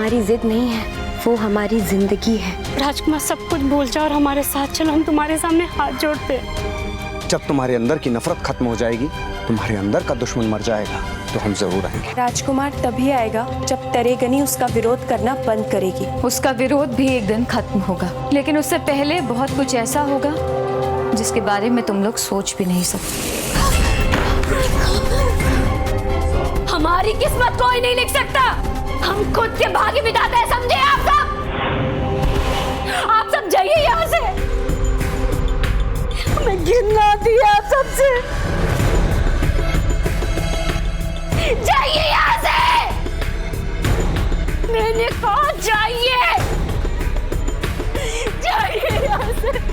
हमारी जिद नहीं है, वो हमारी जिंदगी है। राजकुमार सब कुछ भूल जाओ और हमारे साथ चलो, हम तुम्हारे सामने हाथ जोड़ते हैं। जब तुम्हारे अंदर की नफरत खत्म हो जाएगी, तुम्हारे अंदर का दुश्मन मर जाएगा, तो हम जरूर आएंगे। राजकुमार तभी आएगा जब तरेगनी उसका विरोध करना बंद करेगी। उसका विरोध भी एक दिन खत्म होगा, लेकिन उससे पहले बहुत कुछ ऐसा होगा जिसके बारे में तुम लोग सोच भी नहीं सकते। हमारी किस्मत कोई नहीं लिख सकता, हम खुद के भाग्य बिताते हैं, समझे आप सब? आप सब जाइए यहाँ से, हमें गिरना दिया आप सबसे। जाइए यहाँ से, मैंने कहा जाइए, जाइए यहाँ से।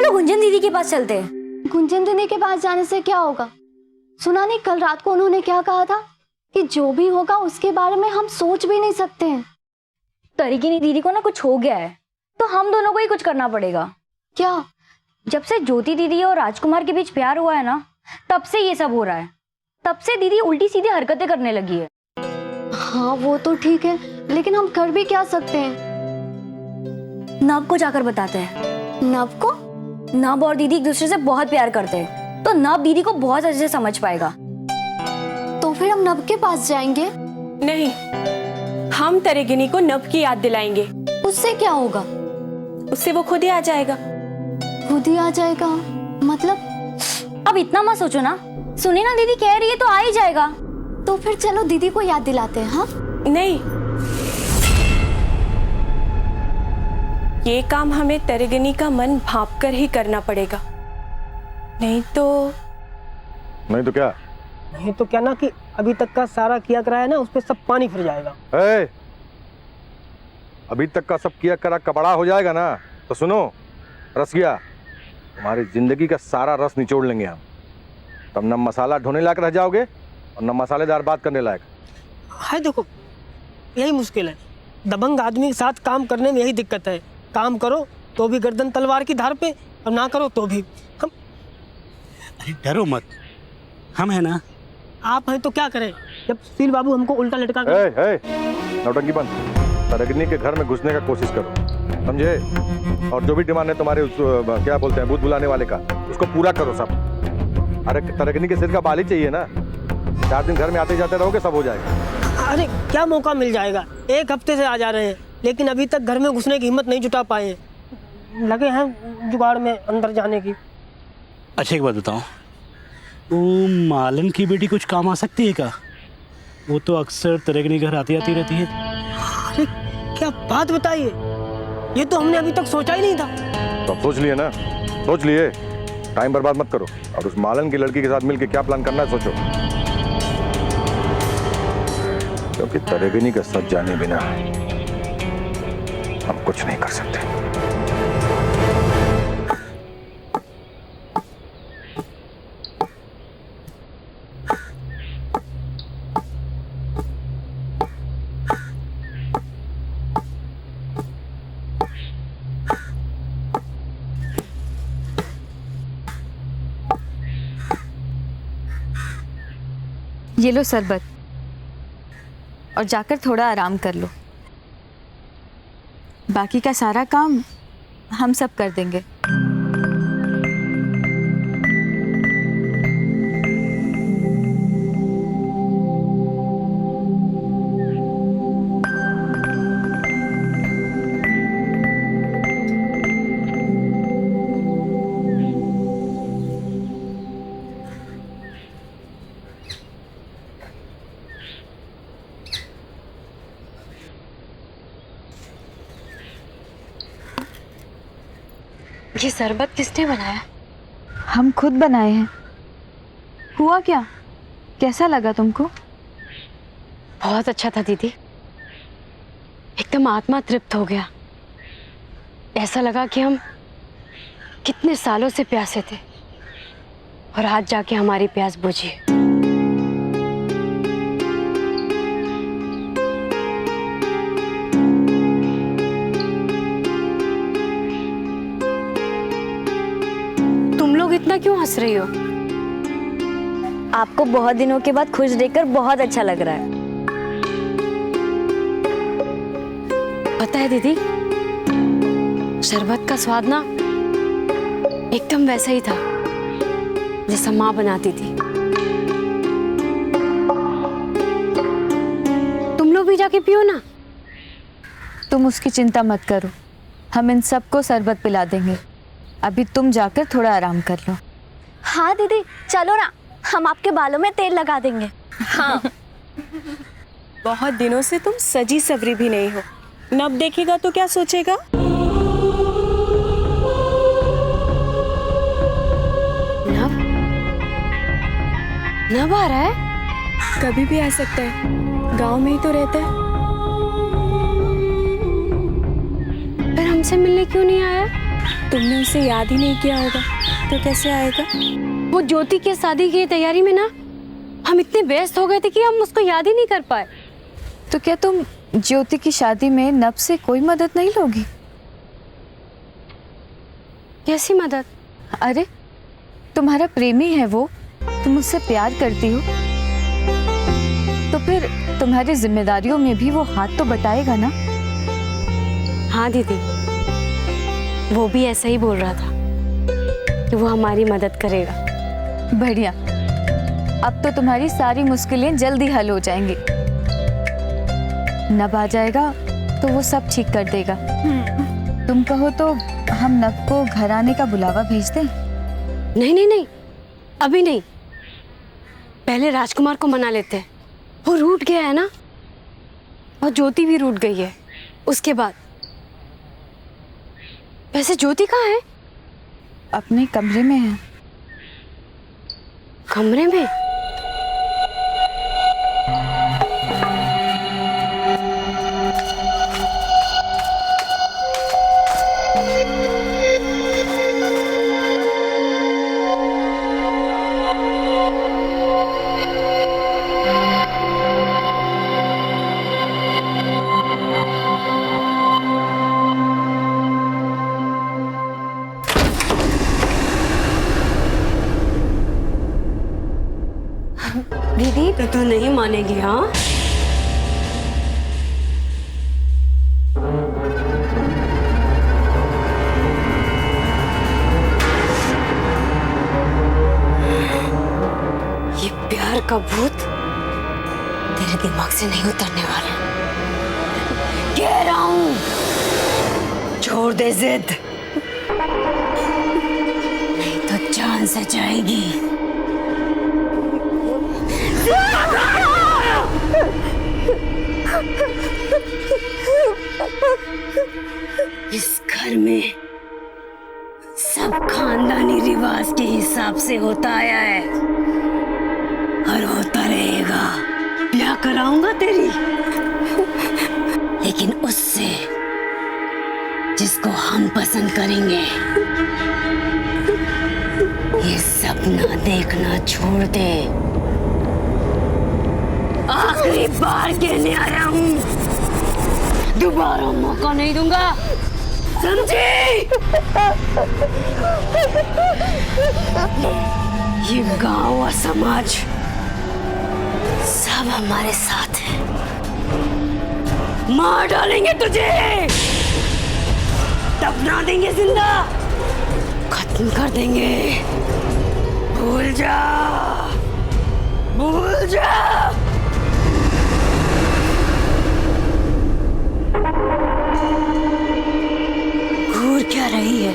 गुंजन दीदी के पास चलते हैं। गुंजन दीदी के पास जाने से क्या होगा? सुना नहीं कल रात को उन्होंने क्या कहा था कि जो भी होगा उसके बारे में हम सोच भी नहीं सकते हैं। तरीकिनी दीदी को ना कुछ हो गया है, तो हम दोनों को ही कुछ करना पड़ेगा। क्या? जब से ज्योति दीदी और राजकुमार के बीच प्यार हुआ है ना, तब से ये सब हो रहा है। तब से दीदी उल्टी सीधी हरकतें करने लगी है। हाँ वो तो ठीक है, लेकिन हम कर भी क्या सकते हैं? नव को जाकर बताते हैं। नव को? नव और दीदी एक दूसरे से बहुत प्यार करते हैं, तो नव दीदी को बहुत अच्छे से समझ पाएगा। तो फिर हम नव के पास जाएंगे? नहीं, हम तरेगिनी को नव की याद दिलाएंगे। उससे क्या होगा? उससे वो खुद ही आ जाएगा। खुद ही आ जाएगा मतलब? अब इतना मत सोचो ना, सुनी ना दीदी कह रही है तो आ ही जाएगा। तो फिर चलो दीदी को याद दिलाते हैं। हाँ नहीं, ये काम हमें तरेगिनी का मन भांप कर ही करना पड़ेगा, नहीं तो क्या? नहीं तो क्या ना कि अभी तक का सारा किया कराया ना, उस पे सब पानी फिर जाएगा। अभी तक का सब किया करा कपड़ा हो जाएगा ना, तो सुनो रसिया, तुम्हारी जिंदगी का सारा रस निचोड़ लेंगे हम। तब न मसाला ढोने लायक रह जाओगे और न मसालेदार बात करने लायक। है देखो, यही मुश्किल है, दबंग आदमी के साथ काम करने में यही दिक्कत है। काम करो तो भी गर्दन तलवार की धार पे, और ना करो तो भी हम। अरे डरो मत, हम है ना। आप हैं तो क्या करें जब सुशील बाबू हमको उल्टा लटका कर। नौटंकी बंद, तरेगिनी के घर में घुसने का कोशिश करो, समझे? और जो भी डिमांड है तुम्हारे उस क्या बोलते हैं भूत बुलाने वाले का, उसको पूरा करो सब। अरे तरेगिनी के सिर का बाल ही चाहिए ना, 4 दिन घर में आते जाते रहोगे, सब हो जाएगा। अरे क्या मौका मिल जाएगा, 1 हफ्ते से आ जा रहे हैं, लेकिन अभी तक घर में घुसने की हिम्मत नहीं जुटा पाए। लगे हैं जुगाड़ में अंदर जाने की। अच्छा एक बात बताओ, वो मालन की बेटी कुछ काम आ सकती है क्या? वो तो अक्सर तरेगिनी घर आती आती रहती है। अरे क्या बात बताइए, ये तो हमने अभी तक सोचा ही नहीं था। तो सोच लिए ना, सोच लिए। टाइम बर्बाद मत करो और उस मालन की लड़की के साथ मिलकर क्या प्लान करना है सोचो, क्योंकि तरेगनी का सच जाने बिना हम कुछ नहीं कर सकते। ये लो शरबत और जाकर थोड़ा आराम कर लो। बाकी का सारा काम हम सब कर देंगे। ये शरबत किसने बनाया? हम खुद बनाए हैं। हुआ क्या? कैसा लगा तुमको? बहुत अच्छा था दीदी, एकदम आत्मा तृप्त हो गया। ऐसा लगा कि हम कितने सालों से प्यासे थे और आज जाके हमारी प्यास बुझी। तुम लोग इतना क्यों हंस रही हो? आपको बहुत दिनों के बाद खुश देखकर बहुत अच्छा लग रहा है। पता है दीदी, शरबत का स्वाद ना एकदम वैसा ही था जैसा माँ बनाती थी। तुम लोग भी जाके पियो ना। तुम उसकी चिंता मत करो, हम इन सबको शरबत पिला देंगे। अभी तुम जाकर थोड़ा आराम कर लो। हाँ दीदी चलो ना, हम आपके बालों में तेल लगा देंगे। हाँ, बहुत दिनों से तुम सजी सवरी भी नहीं हो। नब देखेगा तो क्या सोचेगा? नब? नब आ रहा है? कभी भी आ सकता है, गांव में ही तो रहता है। फिर हमसे मिलने क्यों नहीं आया? तुमने उसे याद ही नहीं किया होगा तो कैसे आएगा? वो ज्योति की शादी की तैयारी में ना हम इतने व्यस्त हो गए थे कि हम उसको याद ही नहीं कर पाए। तो क्या तुम ज्योति की शादी में नब से कोई मदद नहीं लोगी? कैसी मदद? अरे तुम्हारा प्रेमी है वो, तुम उससे प्यार करती हो, तो फिर तुम्हारी जिम्मेदारियों में भी वो हाथ तो बटाएगा ना। हाँ दीदी, वो भी ऐसा ही बोल रहा था कि वो हमारी मदद करेगा। बढ़िया, अब तो तुम्हारी सारी मुश्किलें जल्दी हल हो जाएंगी। नब आ जाएगा तो वो सब ठीक कर देगा। तुम कहो तो हम नब को घर आने का बुलावा भेज दें? नहीं नहीं नहीं, अभी नहीं, पहले राजकुमार को मना लेते हैं। वो रूठ गया है ना, और ज्योति भी रूठ गई है उसके बाद। वैसे ज्योति कहाँ है? अपने कमरे में है। कमरे में? दीदी तो तू नहीं मानेगी? हाँ, ये प्यार का भूत तेरे दिमाग से नहीं उतरने वाला। कह रहा हूं, छोड़ दे जिद, नहीं तो जान से जाएगी। इस घर में सब सब खानदानी रिवाज के हिसाब से होता आया है और होता रहेगा। ब्याह कराऊंगा तेरी, लेकिन उससे जिसको हम पसंद करेंगे। ये सपना देखना छोड़ दे। आखिरी बार कहने आया हूं, दोबारा मौका नहीं दूंगा, समझी? ये गांव और समाज सब हमारे साथ है। मार डालेंगे तुझे, दफना देंगे जिंदा, खत्म कर देंगे। भूल जा, भूल जा। घूर क्या रही है?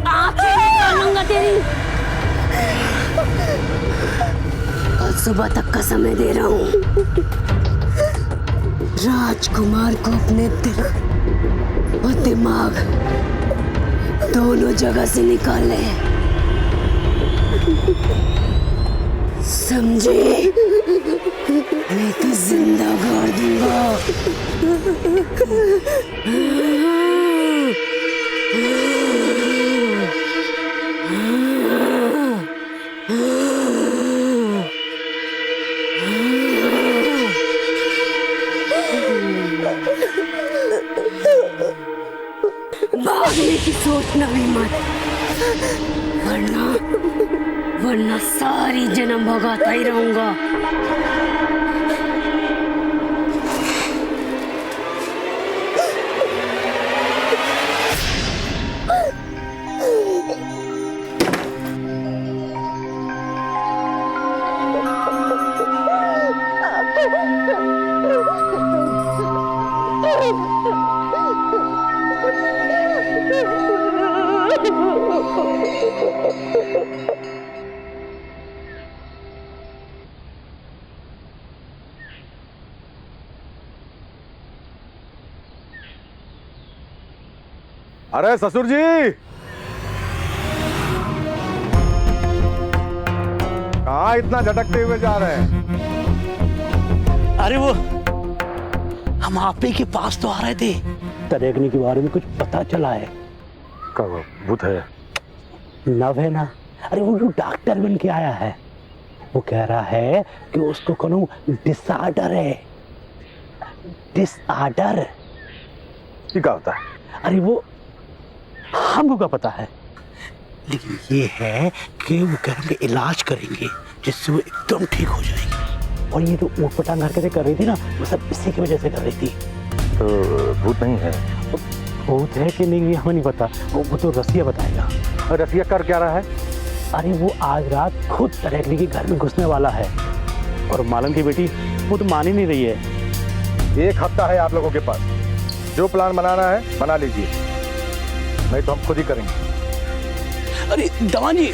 आंखें निकालूंगा तेरी। कल सुबह तक का समय दे रहा हूं। राजकुमार को अपने दिल और दिमाग दोनों जगह से निकाल ले, समझे? नहीं तो जिंदा गाड़ दूंगा। भागने की सोचना भी मत, वरना सारी जन्म भगाता ही रहूंगा। अरे ससुर जी, कहाँ इतना झटकते हुए जा रहे हैं? अरे वो हम आप ही के पास तो आ रहे थे। तरेगनी के बारे में कुछ पता चला है? कब भूत है? नव है ना? अरे वो जो डॉक्टर बन के आया है, वो कह रहा है कि उसको कोनो डिसऑर्डर है। डिसऑर्डर क्या होता है? अरे वो हमको क्या पता है, लेकिन ये है कि वो कहेंगे इलाज करेंगे जिससे वो एकदम ठीक हो जाएगी। और ये जो ऊटपटांग हरकतें कर रही थी ना, वो सब इसी की वजह से कर रही थी। तो भूत नहीं है? भूत है कि नहीं ये हमें नहीं पता, वो तो रसिया बताएगा। और रसिया कर क्या रहा है? अरे वो आज रात खुद तरेगनी के घर में घुसने वाला है, और मालन की बेटी वो तो मान ही नहीं रही है। 1 हफ्ता है आप लोगों के पास, जो प्लान बनाना है बना लीजिए, नहीं तो हम खुद ही करेंगे। अरे दवान जी,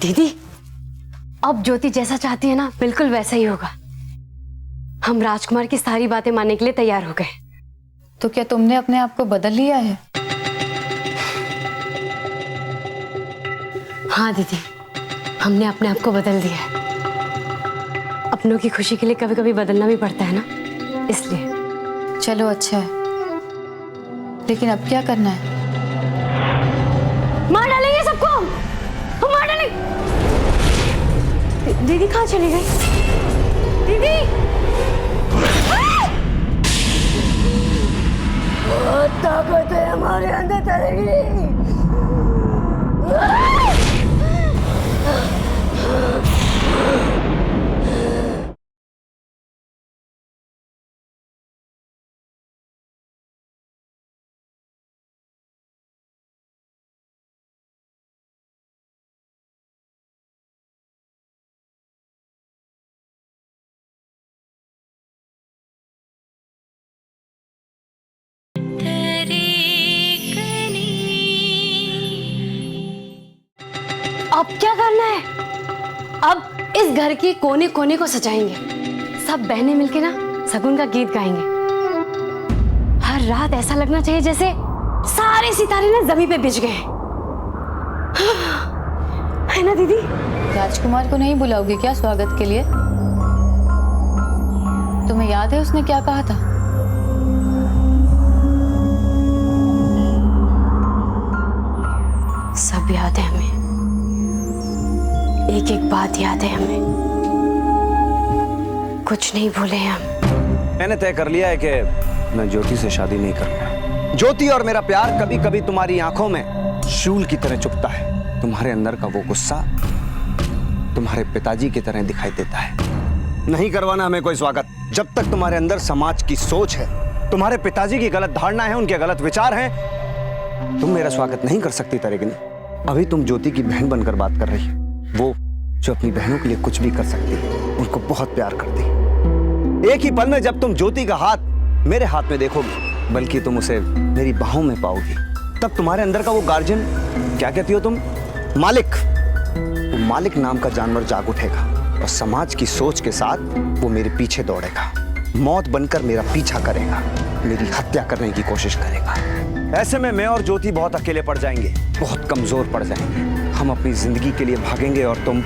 दीदी, अब ज्योति जैसा चाहती है ना, बिल्कुल वैसा ही होगा। हम राजकुमार की सारी बातें मानने के लिए तैयार हो गए। तो क्या तुमने अपने आप को बदल लिया है? हाँ दीदी, हमने अपने आप को बदल दिया है। अपनों की खुशी के लिए कभी कभी बदलना भी पड़ता है ना, इसलिए। चलो अच्छा है, लेकिन अब क्या करना है? मार डालेंगे सबको, हम मार डालेंगे। दीदी कहाँ चली गई? दीदी, बहुत ताकत है हमारे अंदर तरेगी। अब क्या करना है? अब इस घर के कोने कोने को सजाएंगे। सब बहनें मिलके ना शगुन का गीत गाएंगे। हर रात ऐसा लगना चाहिए जैसे सारे सितारे ना जमीन पे बिछ गए हैं। है ना दीदी? राजकुमार को नहीं बुलाओगे क्या स्वागत के लिए? तुम्हें याद है उसने क्या कहा था? सब याद है हमें, एक एक बात याद है हमें, कुछ नहीं भूले हैं हम। मैंने तय कर लिया है कि मैं ज्योति से शादी नहीं करूंगा। ज्योति और मेरा प्यार कभी कभी तुम्हारी आंखों में शूल की तरह चुभता है। तुम्हारे अंदर का वो गुस्सा तुम्हारे पिताजी की तरह दिखाई देता है। नहीं करवाना हमें कोई स्वागत। जब तक तुम्हारे अंदर समाज की सोच है, तुम्हारे पिताजी की गलत धारणा है, उनके गलत विचार हैं, तुम मेरा स्वागत नहीं कर सकती तरेगनी। अभी तुम ज्योति की बहन बनकर बात कर रही हो, वो जो अपनी बहनों के लिए कुछ भी कर सकती है, उनको बहुत प्यार करती है। एक ही पल में जब तुम ज्योति का हाथ मेरे हाथ में देखोगी, बल्कि तुम उसे मेरी बाहों में पाओगी, तब तुम्हारे अंदर का वो गार्जियन, क्या कहती हो तुम, मालिक, वो मालिक नाम का जानवर जाग उठेगा और समाज की सोच के साथ वो मेरे पीछे दौड़ेगा, मौत बनकर मेरा पीछा करेगा, मेरी हत्या करने की कोशिश करेगा। ऐसे में मैं और ज्योति बहुत अकेले पड़ जाएंगे, बहुत कमजोर पड़ जाएंगे। हम अपनी जिंदगी के लिए भागेंगे और तुम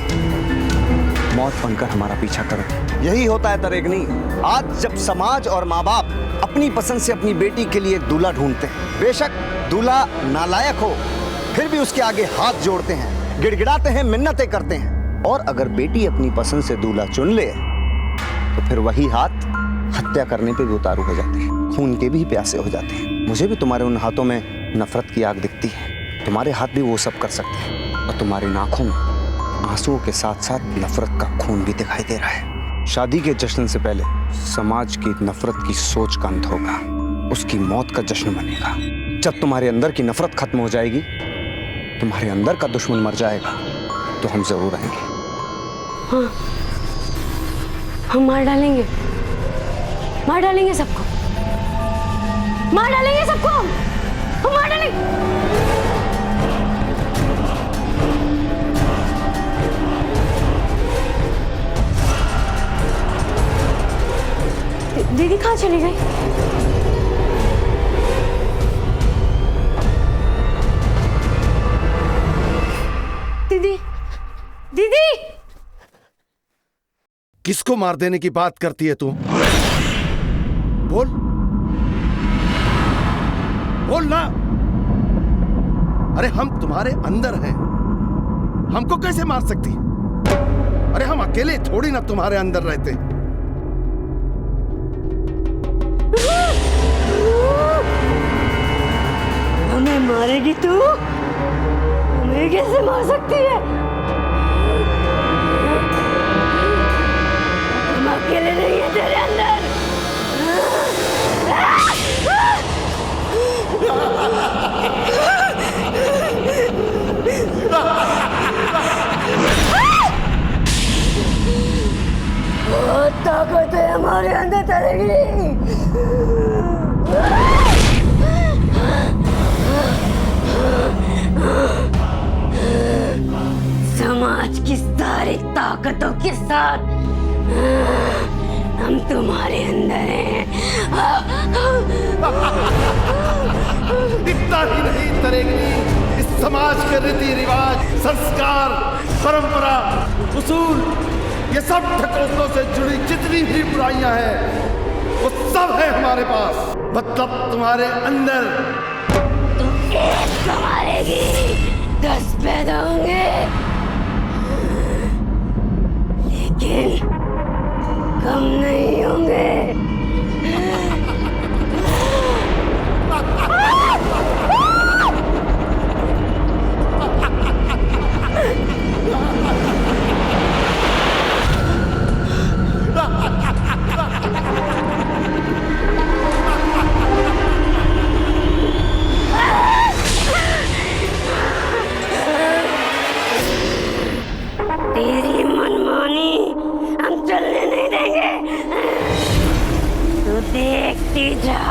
मौत बनकर हमारा पीछा करोगे। यही होता है तरेगनी। आज जब समाज और माँ बाप अपनी पसंद से अपनी बेटी के लिए एक दूल्हा ढूंढते हैं, बेशक दूल्हा नालायक हो, फिर भी उसके आगे हाथ जोड़ते हैं, गिड़गिड़ाते हैं, मिन्नतें करते हैं। और अगर बेटी अपनी पसंद से दूल्हा चुन ले तो फिर वही हाथ हत्या करने पे भी उतारू हो जाते हैं, खून के भी प्यासे हो जाते हैं। मुझे भी तुम्हारे उन हाथों में नफरत की आग दिखती है। तुम्हारे हाथ भी वो सब कर सकते हैं और तुम्हारी आंखों में आंसुओं के साथ साथ नफरत का खून भी दिखाई दे रहा है। शादी के जश्न से पहले समाज की नफरत की सोच का अंत होगा, उसकी मौत का जश्न बनेगा। जब तुम्हारे अंदर की नफरत खत्म हो जाएगी, तुम्हारे अंदर का दुश्मन मर जाएगा, तो हम जरूर आएंगे। हाँ, हम मार डालेंगे सबको, मार डालेंगे सबको, हम मार डालेंगे। दीदी कहाँ चली गई? दीदी, दीदी! किसको मार देने की बात करती है तू? बोल, बोल ना। अरे हम तुम्हारे अंदर हैं, हमको कैसे मार सकती? अरे हम अकेले थोड़ी ना तुम्हारे अंदर रहते। हमें मारेगी तू? हमें कैसे मार सकती है? हम अकेले नहीं है तेरे अंदर। बहुत ताकत है हमारे अंदर तरेगी। समाज की सारी ताकतों के साथ हम तुम्हारे अंदर हैं। इतना ही नहीं तरेगी, इस समाज के रीति रिवाज, संस्कार, परंपरा, उसूल, ये सब ढकोसलों से जुड़ी जितनी भी बुराइयां हैं, वो सब है हमारे पास। मतलब तुम्हारे अंदर। तुम एक मारेगी, 10 पैदा होंगे, लेकिन कम नहीं होंगे। तेरी मनमानी हम चलने नहीं देंगे। तू देखती जा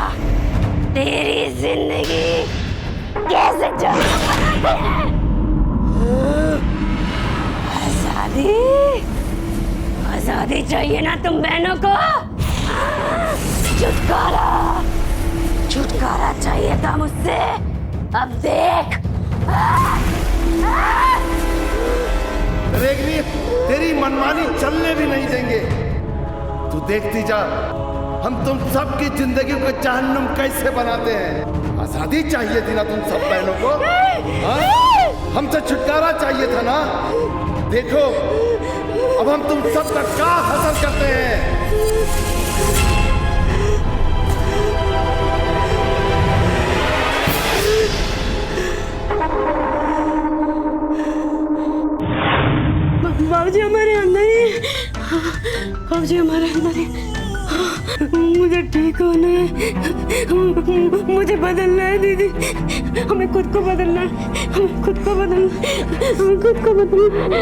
तेरी जिंदगी कैसे चल। आजादी, आजादी चाहिए ना तुम बहनों को? छुटकारा, छुटकारा चाहिए था मुझसे। अब देख, रेगनी तेरी मनमानी चलने भी नहीं देंगे। तू देखती जा, हम तुम सबकी जिंदगी को जहन्नुम कैसे बनाते हैं। आजादी चाहिए थी ना तुम सब बहनों को? हाँ? हमसे छुटकारा चाहिए था ना? देखो अब हम तुम सब का क्या हासिल करते हैं। बाबूजी हमारे अंदर ही, बाबूजी हमारे अंदर ही। मुझे ठीक होना है, मुझे बदलना है दीदी, हमें खुद को बदलना है, हमें खुद को बदलना है, हमें खुद को बदलना है।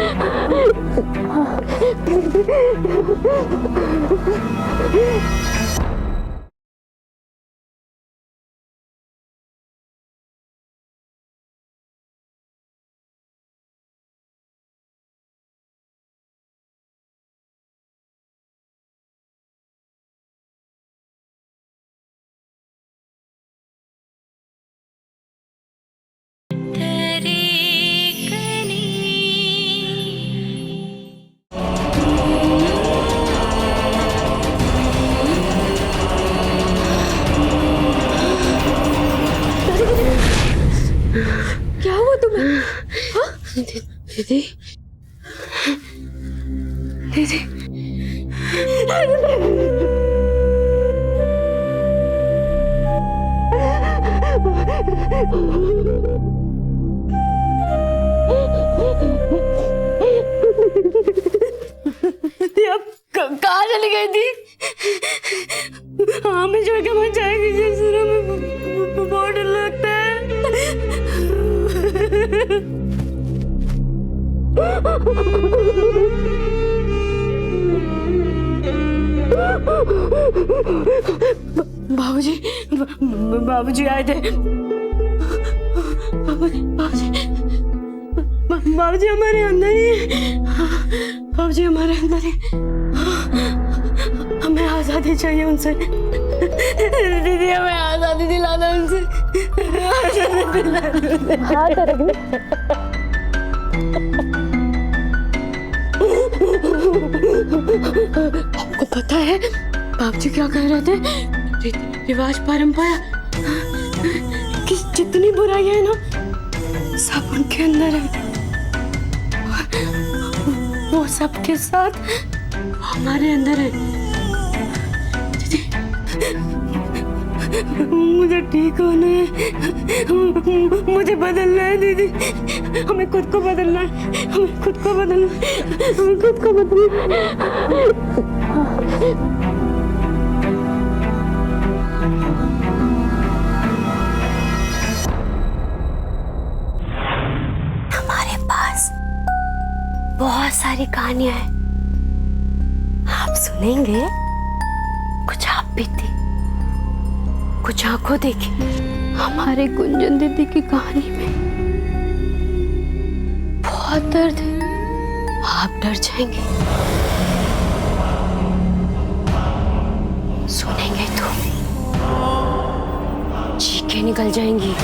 क्या हुआ तुम्हें? हाँ? दीदी, दीदी, अब कहाँ चली गई थी? हाँ मैं छोड़ के मत जाएगी, जैसे में बहुत डर लगता है। बाबूजी, बाबूजी आए थे। बाबूजी हमारे अंदर ही, बाबूजी हमारे अंदर ही। हमें आजादी चाहिए उनसे, दीदी हमें आजादी दिलाना उनसे। हाँ करेंगे। आपको पता है बाबूजी क्या कह रहे थे? रिवाज परंपरा कि जितनी बुराई है ना सब उनके अंदर है, वो सबके साथ हमारे अंदर है। दीदी मुझे ठीक होना है, मुझे बदलना है दीदी, हमें खुद को बदलना है, हमें खुद को बदलना है, हमें खुद को बदलना है। हमारे पास बहुत सारी कहानियां हैं, आप सुनेंगे? कुछ आप भी थी, कुछ आंखों देखी। हमारे गुंजन दीदी की कहानी में बहुत दर्द है, आप डर जाएंगे। सुनेंगे तो चीखें निकल जाएंगी।